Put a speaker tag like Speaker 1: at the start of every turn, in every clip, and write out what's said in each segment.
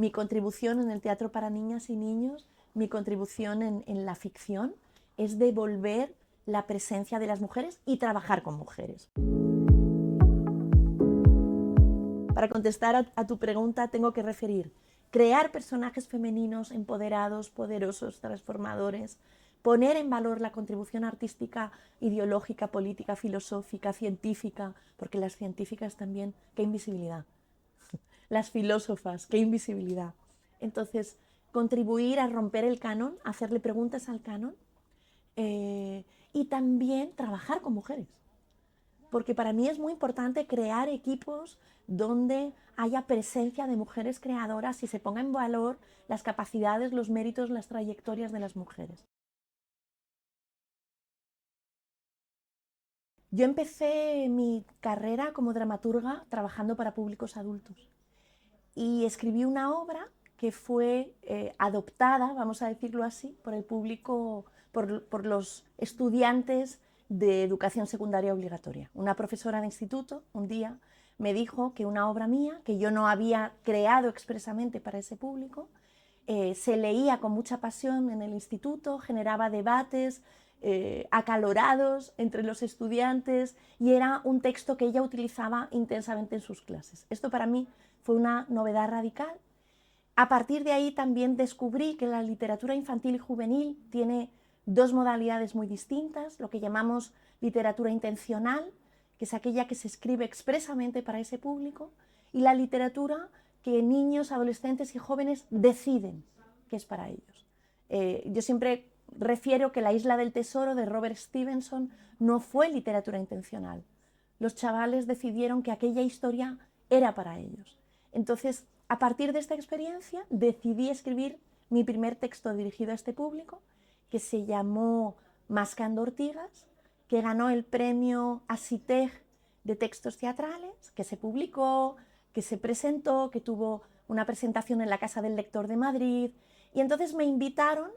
Speaker 1: mi contribución en el teatro para niñas y niños, mi contribución en la ficción, es devolver la presencia de las mujeres y trabajar con mujeres. Para contestar a tu pregunta tengo que referir crear personajes femeninos empoderados, poderosos, transformadores, poner en valor la contribución artística, ideológica, política, filosófica, científica, porque las científicas también, qué invisibilidad. Las filósofas, qué invisibilidad. Entonces, contribuir a romper el canon, hacerle preguntas al canon y también trabajar con mujeres. Porque para mí es muy importante crear equipos donde haya presencia de mujeres creadoras y se ponga en valor las capacidades, los méritos, las trayectorias de las mujeres. Yo empecé mi carrera como dramaturga trabajando para públicos adultos y escribí una obra que fue adoptada, vamos a decirlo así, por el público, por los estudiantes de educación secundaria obligatoria. Una profesora de instituto un día me dijo que una obra mía, que yo no había creado expresamente para ese público, se leía con mucha pasión en el instituto, generaba debates acalorados entre los estudiantes y era un texto que ella utilizaba intensamente en sus clases. Esto para mí fue una novedad radical. A partir de ahí también descubrí que la literatura infantil y juvenil tiene dos modalidades muy distintas, lo que llamamos literatura intencional, que es aquella que se escribe expresamente para ese público, y la literatura que niños, adolescentes y jóvenes deciden que es para ellos. Yo siempre refiero que La isla del tesoro de Robert Stevenson no fue literatura intencional. Los chavales decidieron que aquella historia era para ellos. Entonces, a partir de esta experiencia, decidí escribir mi primer texto dirigido a este público, que se llamó Mascando ortigas, que ganó el premio Asiteg de textos teatrales, que se publicó, que se presentó, que tuvo una presentación en la Casa del Lector de Madrid. Y entonces me invitaron,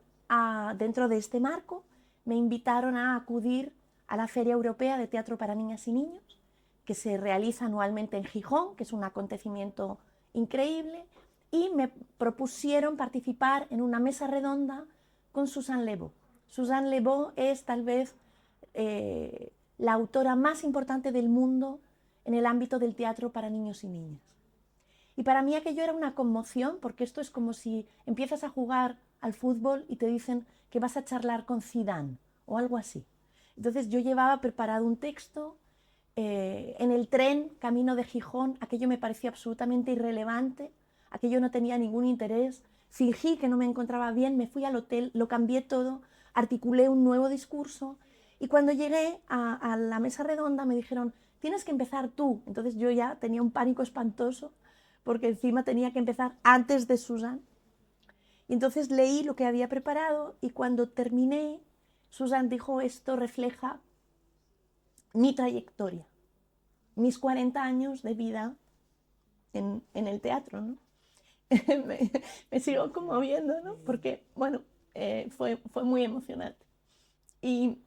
Speaker 1: dentro de este marco, me invitaron a acudir a la Feria Europea de Teatro para Niñas y Niños, que se realiza anualmente en Gijón, que es un acontecimiento increíble, y me propusieron participar en una mesa redonda con Suzanne Le Beau. Suzanne Le Beau es tal vez la autora más importante del mundo en el ámbito del teatro para niños y niñas. Y para mí aquello era una conmoción, porque esto es como si empiezas a jugar al fútbol y te dicen que vas a charlar con Zidane o algo así. Entonces yo llevaba preparado un texto, en el tren, camino de Gijón, aquello me pareció absolutamente irrelevante, aquello no tenía ningún interés, fingí que no me encontraba bien, me fui al hotel, lo cambié todo, articulé un nuevo discurso y cuando llegué a la mesa redonda me dijeron, tienes que empezar tú. Entonces yo ya tenía un pánico espantoso porque encima tenía que empezar antes de Suzanne. Y entonces leí lo que había preparado y cuando terminé, Suzanne dijo, esto refleja mi trayectoria, mis 40 años de vida en el teatro, ¿no? me sigo conmoviendo, ¿no? Porque, bueno, fue muy emocionante. Y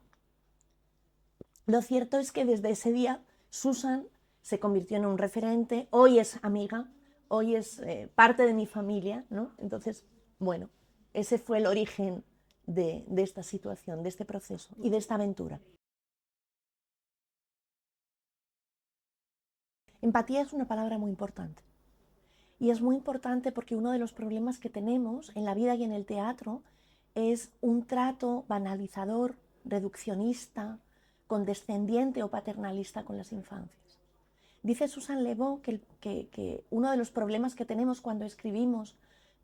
Speaker 1: lo cierto es que desde ese día Susan se convirtió en un referente, hoy es amiga, hoy es parte de mi familia, ¿no? Entonces, bueno, ese fue el origen de esta situación, de este proceso y de esta aventura. Empatía es una palabra muy importante. Y es muy importante porque uno de los problemas que tenemos en la vida y en el teatro es un trato banalizador, reduccionista, condescendiente o paternalista con las infancias. Dice Suzanne Le Beau que uno de los problemas que tenemos cuando escribimos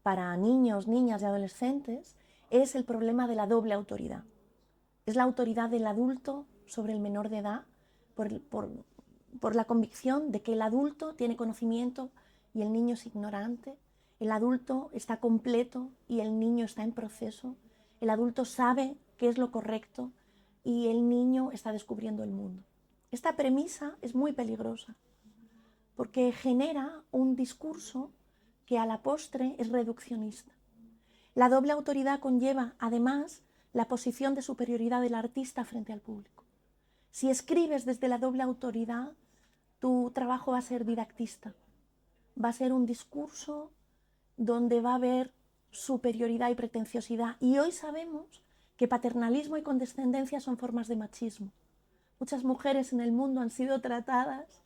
Speaker 1: para niños, niñas y adolescentes es el problema de la doble autoridad. Es la autoridad del adulto sobre el menor de edad por la convicción de que el adulto tiene conocimiento y el niño es ignorante, el adulto está completo y el niño está en proceso, el adulto sabe qué es lo correcto y el niño está descubriendo el mundo. Esta premisa es muy peligrosa porque genera un discurso que a la postre es reduccionista. La doble autoridad conlleva, además, la posición de superioridad del artista frente al público. Si escribes desde la doble autoridad, tu trabajo va a ser didactista, va a ser un discurso donde va a haber superioridad y pretenciosidad. Y hoy sabemos que paternalismo y condescendencia son formas de machismo. Muchas mujeres en el mundo han sido tratadas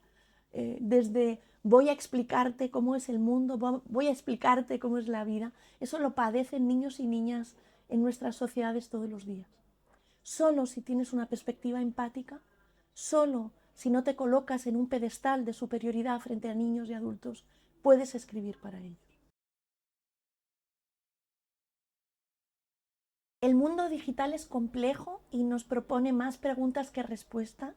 Speaker 1: desde voy a explicarte cómo es el mundo, voy a explicarte cómo es la vida. Eso lo padecen niños y niñas en nuestras sociedades todos los días. Solo si tienes una perspectiva empática, solo si no te colocas en un pedestal de superioridad frente a niños y adultos, puedes escribir para ellos. El mundo digital es complejo y nos propone más preguntas que respuestas.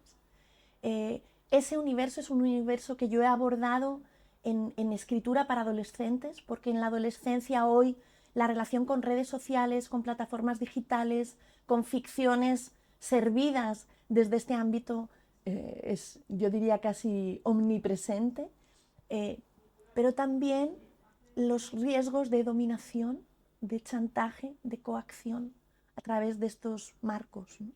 Speaker 1: Ese universo es un universo que yo he abordado en escritura para adolescentes, porque en la adolescencia hoy la relación con redes sociales, con plataformas digitales, con ficciones servidas desde este ámbito es, yo diría, casi omnipresente, pero también los riesgos de dominación, de chantaje, de coacción a través de estos marcos, ¿no?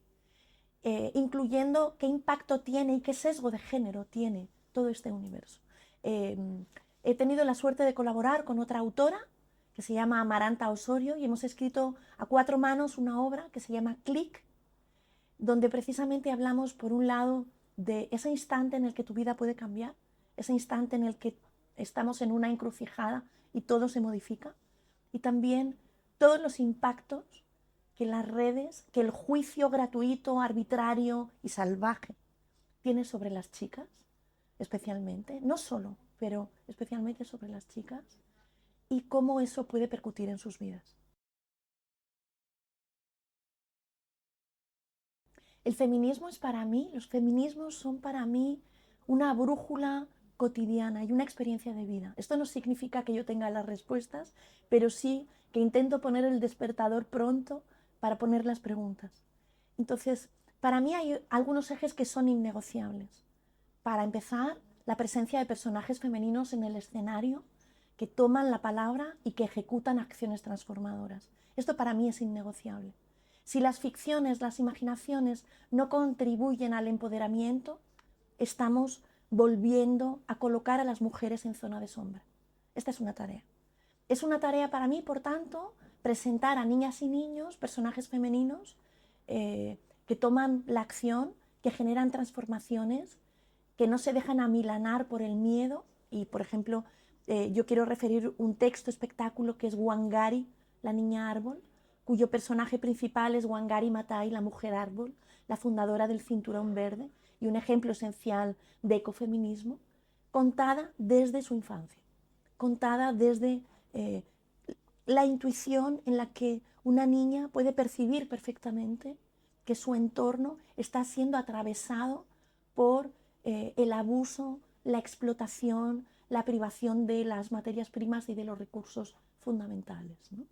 Speaker 1: Incluyendo qué impacto tiene y qué sesgo de género tiene todo este universo. He tenido la suerte de colaborar con otra autora que se llama Amaranta Osorio y hemos escrito a 4 manos una obra que se llama Click, donde precisamente hablamos, por un lado, de ese instante en el que tu vida puede cambiar, ese instante en el que estamos en una encrucijada y todo se modifica, y también todos los impactos que las redes, que el juicio gratuito, arbitrario y salvaje tiene sobre las chicas, especialmente, no solo, pero especialmente sobre las chicas, y cómo eso puede percutir en sus vidas. El feminismo es para mí, los feminismos son para mí una brújula cotidiana y una experiencia de vida. Esto no significa que yo tenga las respuestas, pero sí que intento poner el despertador pronto para poner las preguntas. Entonces, para mí hay algunos ejes que son innegociables. Para empezar, la presencia de personajes femeninos en el escenario que toman la palabra y que ejecutan acciones transformadoras. Esto para mí es innegociable. Si las ficciones, las imaginaciones no contribuyen al empoderamiento, estamos volviendo a colocar a las mujeres en zona de sombra. Esta es una tarea. Es una tarea para mí, por tanto, presentar a niñas y niños, personajes femeninos, que toman la acción, que generan transformaciones, que no se dejan amilanar por el miedo. Y, por ejemplo, yo quiero referir un texto espectáculo que es Wangari, la niña árbol, cuyo personaje principal es Wangari Maathai, la mujer árbol, la fundadora del Cinturón Verde y un ejemplo esencial de ecofeminismo, contada desde su infancia, contada desde la intuición en la que una niña puede percibir perfectamente que su entorno está siendo atravesado por el abuso, la explotación, la privación de las materias primas y de los recursos fundamentales, ¿no?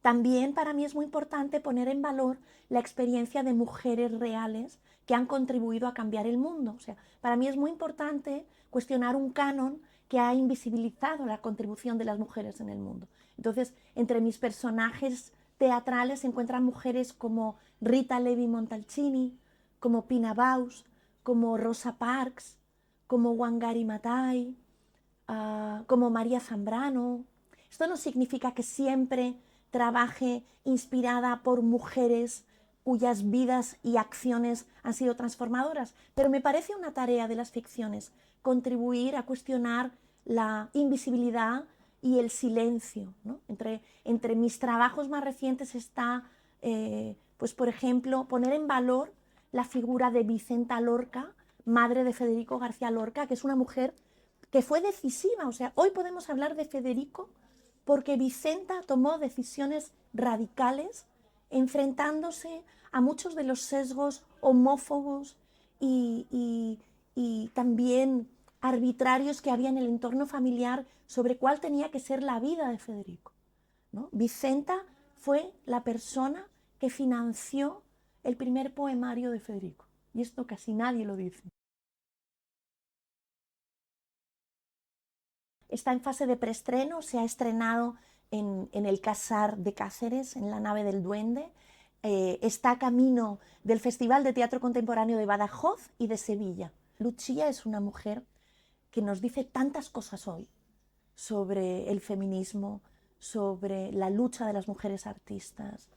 Speaker 1: También para mí es muy importante poner en valor la experiencia de mujeres reales que han contribuido a cambiar el mundo. O sea, para mí es muy importante cuestionar un canon que ha invisibilizado la contribución de las mujeres en el mundo. Entonces, entre mis personajes teatrales se encuentran mujeres como Rita Levi Montalcini, como Pina Bausch, como Rosa Parks, como Wangari Maathai, como María Zambrano. Esto no significa que siempre trabaje inspirada por mujeres cuyas vidas y acciones han sido transformadoras, pero me parece una tarea de las ficciones contribuir a cuestionar la invisibilidad y el silencio, ¿no? Entre mis trabajos más recientes está, pues por ejemplo, poner en valor la figura de Vicenta Lorca, madre de Federico García Lorca, que es una mujer que fue decisiva. O sea, hoy podemos hablar de Federico porque Vicenta tomó decisiones radicales enfrentándose a muchos de los sesgos homófobos y también arbitrarios que había en el entorno familiar sobre cuál tenía que ser la vida de Federico, ¿no? Vicenta fue la persona que financió el primer poemario de Federico, y esto casi nadie lo dice. Está en fase de preestreno, se ha estrenado en el Casar de Cáceres, en la nave del Duende. Está camino del Festival de Teatro Contemporáneo de Badajoz y de Sevilla. Lucía es una mujer que nos dice tantas cosas hoy, sobre el feminismo, sobre la lucha de las mujeres artistas,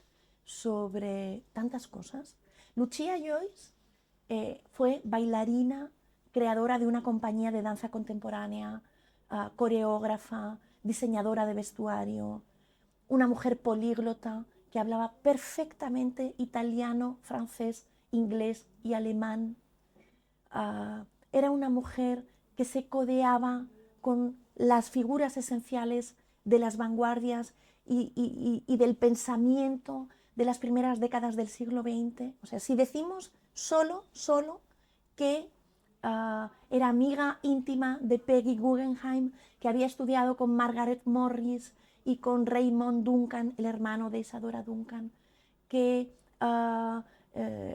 Speaker 1: sobre tantas cosas. Lucia Joyce fue bailarina, creadora de una compañía de danza contemporánea, coreógrafa, diseñadora de vestuario, una mujer políglota que hablaba perfectamente italiano, francés, inglés y alemán. Era una mujer que se codeaba con las figuras esenciales de las vanguardias y del pensamiento de las primeras décadas del siglo XX. O sea, si decimos solo que era amiga íntima de Peggy Guggenheim, que había estudiado con Margaret Morris y con Raymond Duncan, el hermano de Isadora Duncan, que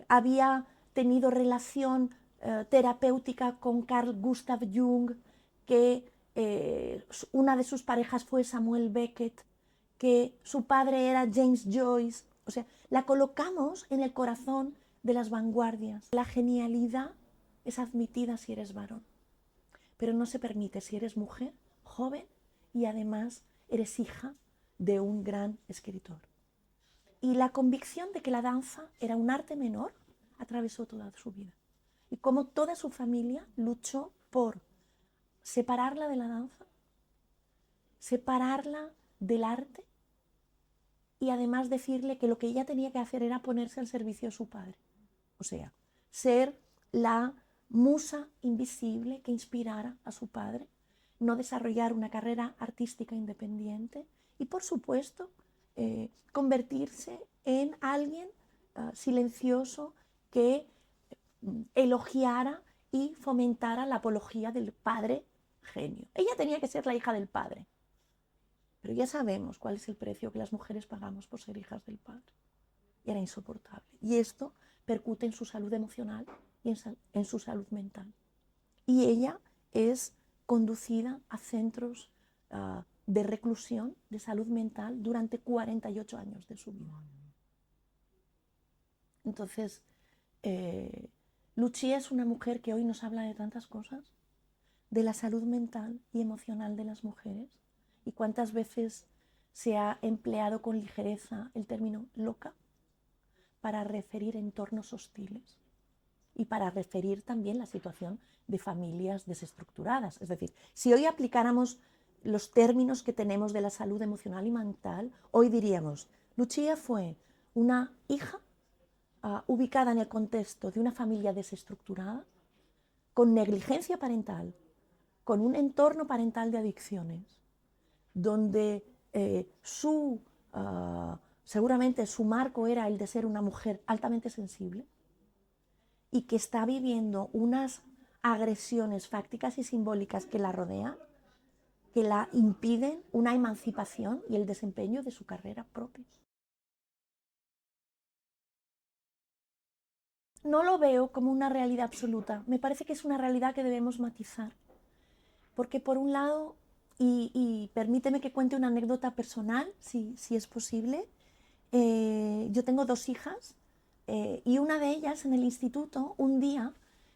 Speaker 1: había tenido relación terapéutica con Carl Gustav Jung, que una de sus parejas fue Samuel Beckett, que su padre era James Joyce. O sea, la colocamos en el corazón de las vanguardias. La genialidad es admitida si eres varón, pero no se permite si eres mujer, joven y además eres hija de un gran escritor. Y la convicción de que la danza era un arte menor atravesó toda su vida. Y como toda su familia luchó por separarla de la danza, separarla del arte y además decirle que lo que ella tenía que hacer era ponerse al servicio de su padre. O sea, ser la musa invisible que inspirara a su padre, no desarrollar una carrera artística independiente y, por supuesto, convertirse en alguien silencioso que elogiara y fomentara la apología del padre genio. Ella tenía que ser la hija del padre, pero ya sabemos cuál es el precio que las mujeres pagamos por ser hijas del padre. Y era insoportable. Y esto percute en su salud emocional y en su salud mental. Y ella es conducida a centros de reclusión de salud mental durante 48 años de su vida. Entonces, Lucia es una mujer que hoy nos habla de tantas cosas, de la salud mental y emocional de las mujeres, y cuántas veces se ha empleado con ligereza el término loca para referir entornos hostiles y para referir también la situación de familias desestructuradas. Es decir, si hoy aplicáramos los términos que tenemos de la salud emocional y mental, hoy diríamos, Lucia fue una hija ubicada en el contexto de una familia desestructurada, con negligencia parental, con un entorno parental de adicciones, donde seguramente su marco era el de ser una mujer altamente sensible y que está viviendo unas agresiones fácticas y simbólicas que la rodean, que la impiden una emancipación y el desempeño de su carrera propia. No lo veo como una realidad absoluta, me parece que es una realidad que debemos matizar, porque por un lado, y permíteme que cuente una anécdota personal, si es posible, yo tengo 2 hijas y una de ellas en el instituto un día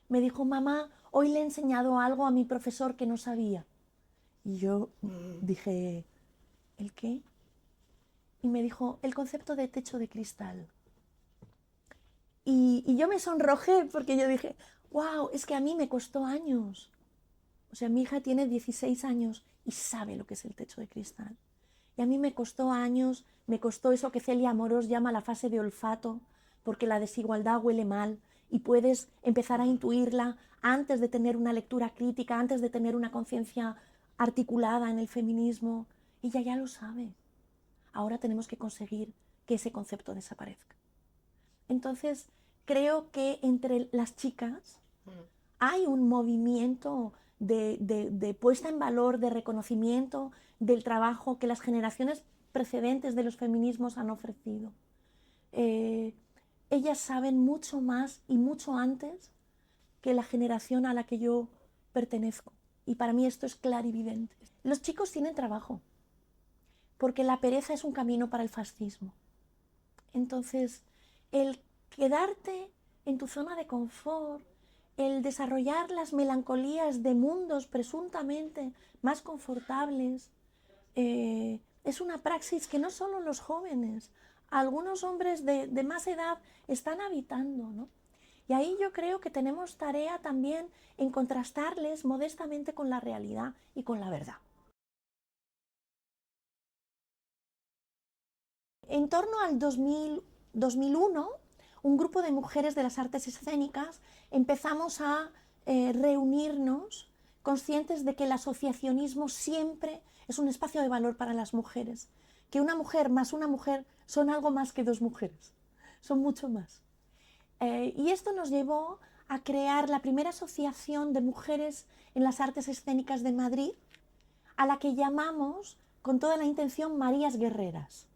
Speaker 1: me dijo, mamá, hoy le he enseñado algo a mi profesor que no sabía. Y yo dije, ¿el qué? Y me dijo, el concepto de techo de cristal. Y yo me sonrojé porque yo dije, wow, es que a mí me costó años. O sea, mi hija tiene 16 años y sabe lo que es el techo de cristal. Y a mí me costó años, me costó eso que Celia Amorós llama la fase de olfato, porque la desigualdad huele mal y puedes empezar a intuirla antes de tener una lectura crítica, antes de tener una conciencia articulada en el feminismo. Ella ya lo sabe. Ahora tenemos que conseguir que ese concepto desaparezca. Entonces, creo que entre las chicas hay un movimiento de puesta en valor, de reconocimiento del trabajo que las generaciones precedentes de los feminismos han ofrecido. Ellas saben mucho más y mucho antes que la generación a la que yo pertenezco. Y para mí esto es clarividente. Los chicos tienen trabajo, porque la pereza es un camino para el fascismo. Entonces, el quedarte en tu zona de confort, el desarrollar las melancolías de mundos presuntamente más confortables, es una praxis que no solo los jóvenes, algunos hombres de más edad están habitando, ¿no? Y ahí yo creo que tenemos tarea también en contrastarles modestamente con la realidad y con la verdad. En torno al 2001, un grupo de mujeres de las artes escénicas empezamos a reunirnos conscientes de que el asociacionismo siempre es un espacio de valor para las mujeres, que una mujer más una mujer son algo más que dos mujeres, son mucho más. Y esto nos llevó a crear la primera asociación de mujeres en las artes escénicas de Madrid, a la que llamamos, con toda la intención, Marías Guerreras,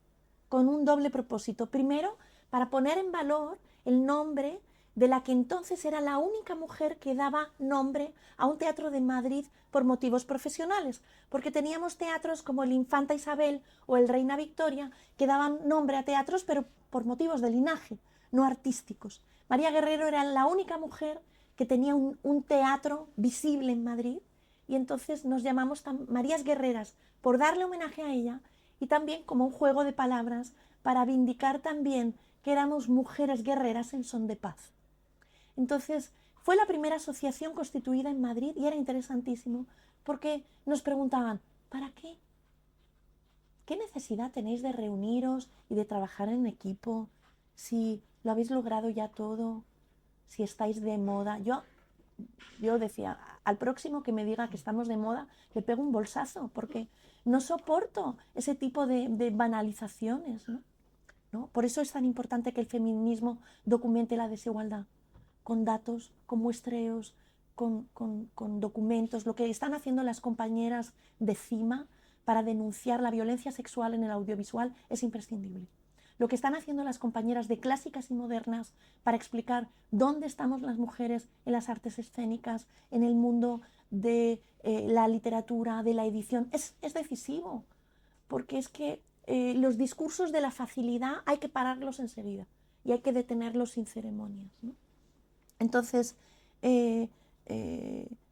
Speaker 1: con un doble propósito. Primero, para poner en valor el nombre de la que entonces era la única mujer que daba nombre a un teatro de Madrid por motivos profesionales, porque teníamos teatros como el Infanta Isabel o el Reina Victoria que daban nombre a teatros, pero por motivos de linaje, no artísticos. María Guerrero era la única mujer que tenía un teatro visible en Madrid, y entonces nos llamamos Marías Guerreras por darle homenaje a ella, y también como un juego de palabras para vindicar también que éramos mujeres guerreras en son de paz. Entonces, fue la primera asociación constituida en Madrid y era interesantísimo porque nos preguntaban, ¿para qué? ¿Qué necesidad tenéis de reuniros y de trabajar en equipo si lo habéis logrado ya todo, si estáis de moda? Yo decía, al próximo que me diga que estamos de moda, le pego un bolsazo, porque no soporto ese tipo de banalizaciones, ¿no? ¿No? Por eso es tan importante que el feminismo documente la desigualdad, con datos, con muestreos, con documentos, lo que están haciendo las compañeras de CIMA para denunciar la violencia sexual en el audiovisual es imprescindible. Lo que están haciendo las compañeras de clásicas y modernas para explicar dónde estamos las mujeres en las artes escénicas, en el mundo de la literatura, de la edición, es decisivo, porque es que los discursos de la facilidad hay que pararlos enseguida y hay que detenerlos sin ceremonias, ¿no? Entonces,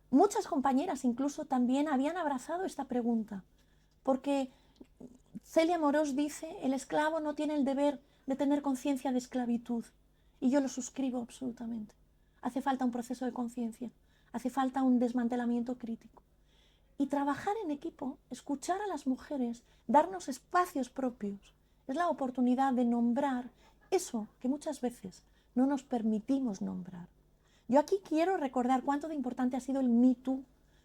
Speaker 1: muchas compañeras incluso también habían abrazado esta pregunta, porque Celia Morós dice, el esclavo no tiene el deber de tener conciencia de esclavitud, y yo lo suscribo absolutamente. Hace falta un proceso de conciencia, hace falta un desmantelamiento crítico. Y trabajar en equipo, escuchar a las mujeres, darnos espacios propios, es la oportunidad de nombrar eso que muchas veces no nos permitimos nombrar. Yo aquí quiero recordar cuánto de importante ha sido el Me Too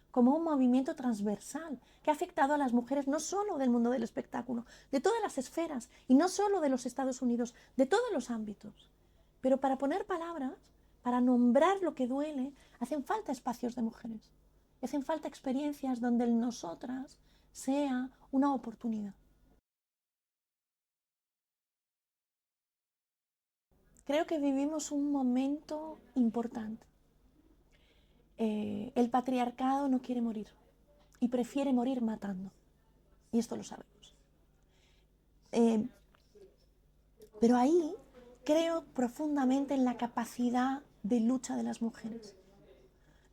Speaker 1: como un movimiento transversal que ha afectado a las mujeres no solo del mundo del espectáculo, de todas las esferas, y no solo de los Estados Unidos, de todos los ámbitos. Pero para poner palabras, para nombrar lo que duele, hacen falta espacios de mujeres. Hacen falta experiencias donde el nosotras sea una oportunidad. Creo que vivimos un momento importante. El patriarcado no quiere morir y prefiere morir matando. Y esto lo sabemos. Pero ahí creo profundamente en la capacidad de lucha de las mujeres.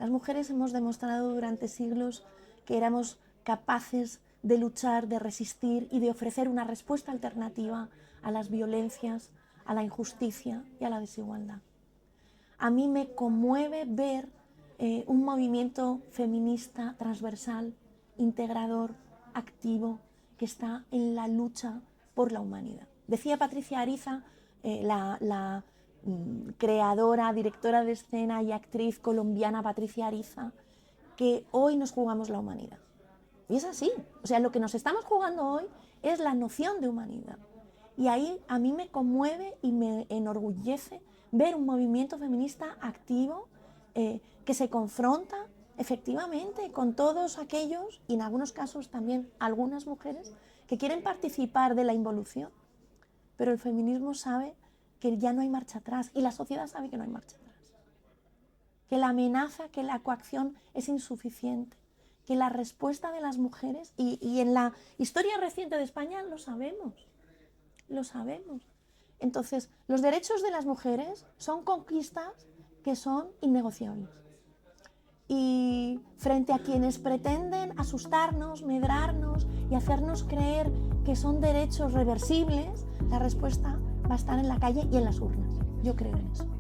Speaker 1: Las mujeres hemos demostrado durante siglos que éramos capaces de luchar, de resistir y de ofrecer una respuesta alternativa a las violencias, a la injusticia y a la desigualdad. A mí me conmueve ver un movimiento feminista transversal, integrador, activo, que está en la lucha por la humanidad. Decía Patricia Ariza, la creadora, directora de escena y actriz colombiana Patricia Ariza, que hoy nos jugamos la humanidad. Y es así, o sea, lo que nos estamos jugando hoy es la noción de humanidad. Y ahí a mí me conmueve y me enorgullece ver un movimiento feminista activo que se confronta efectivamente con todos aquellos, y en algunos casos también algunas mujeres, que quieren participar de la involución. Pero el feminismo sabe que ya no hay marcha atrás y la sociedad sabe que no hay marcha atrás. Que la amenaza, que la coacción es insuficiente, que la respuesta de las mujeres, y en la historia reciente de España lo sabemos. Entonces, los derechos de las mujeres son conquistas que son innegociables. Y frente a quienes pretenden asustarnos, medrarnos y hacernos creer que son derechos reversibles, la respuesta va a estar en la calle y en las urnas. Yo creo en eso.